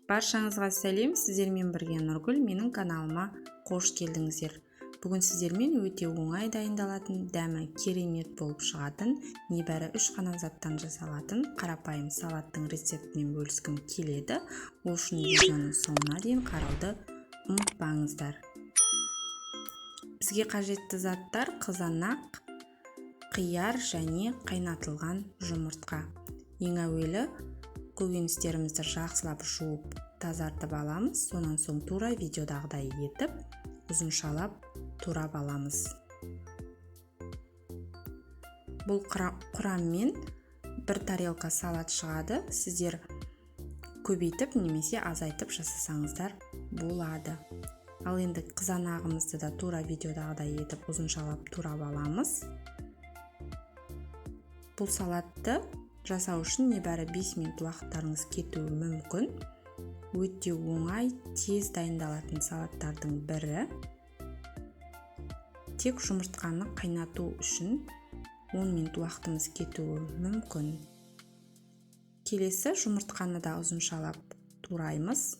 Баршаңызға сәлем, сіздермен бірге Нұргүл, менің каналыма қош келдіңіздер. Бүгін сіздермен өте оңай дайындалатын, дәмі керемет болып шығатын, небәрі 3 қана заттан жасалатын қарапайым салаттың рецептімен бөліскім келеді. Ол үшін видеоның соңына дейін қарауды ұмытпаңыздар. Бізге қажетті заттар қызанақ, қияр және қайнатылған жұмыртқа. Ең әуелі көкөністерімізді жақсылап жуып тазартып аламыз, сонан соң тура видеодағыдай етіп ұзыншалап турап аламыз. Бұл құраммен бір тарелка салат шығады. Сіздер көбейтіп немесе азайтып жасасаңыздар болады. Ал енді қызанағымызды да тура видеодағыдай етіп ұзыншалап турап аламыз. Бұл салатты жасау үшін небәрі 5 минут уақыттарыңыз кетуі мүмкін. Өте оңай, тез дайындалатын салаттардың бірі. Тек жұмыртқаны қайнату үшін 10 минут уақытымыз кетуі мүмкін. Келесі жұмыртқаны да ұзыншалап тураймыз.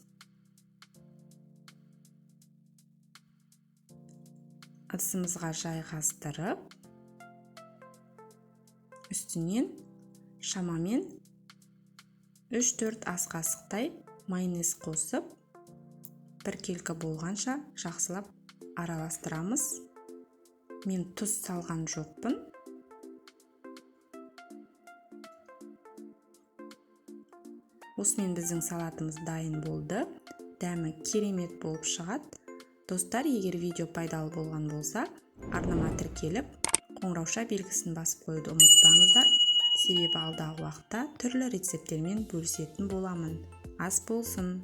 Ыдысымызға жайғастырып, үстінен шамамен 3-4 ас қасықтай майонез қосып, біркелкі болғанша жақсылап араластырамыз. Мен тұз салған жоқпын. Осымен біздің салатымыз дайын болды. Дәмі керемет болып шығады. Достар, егер видео пайдалы болған болса, арнама тіркеліп, қоңырауша белгісін басып қоюды ұмытпаңыздар. Себебі алдағы уақытта түрлі рецепттермен бөлісетін боламын. Ас болсын!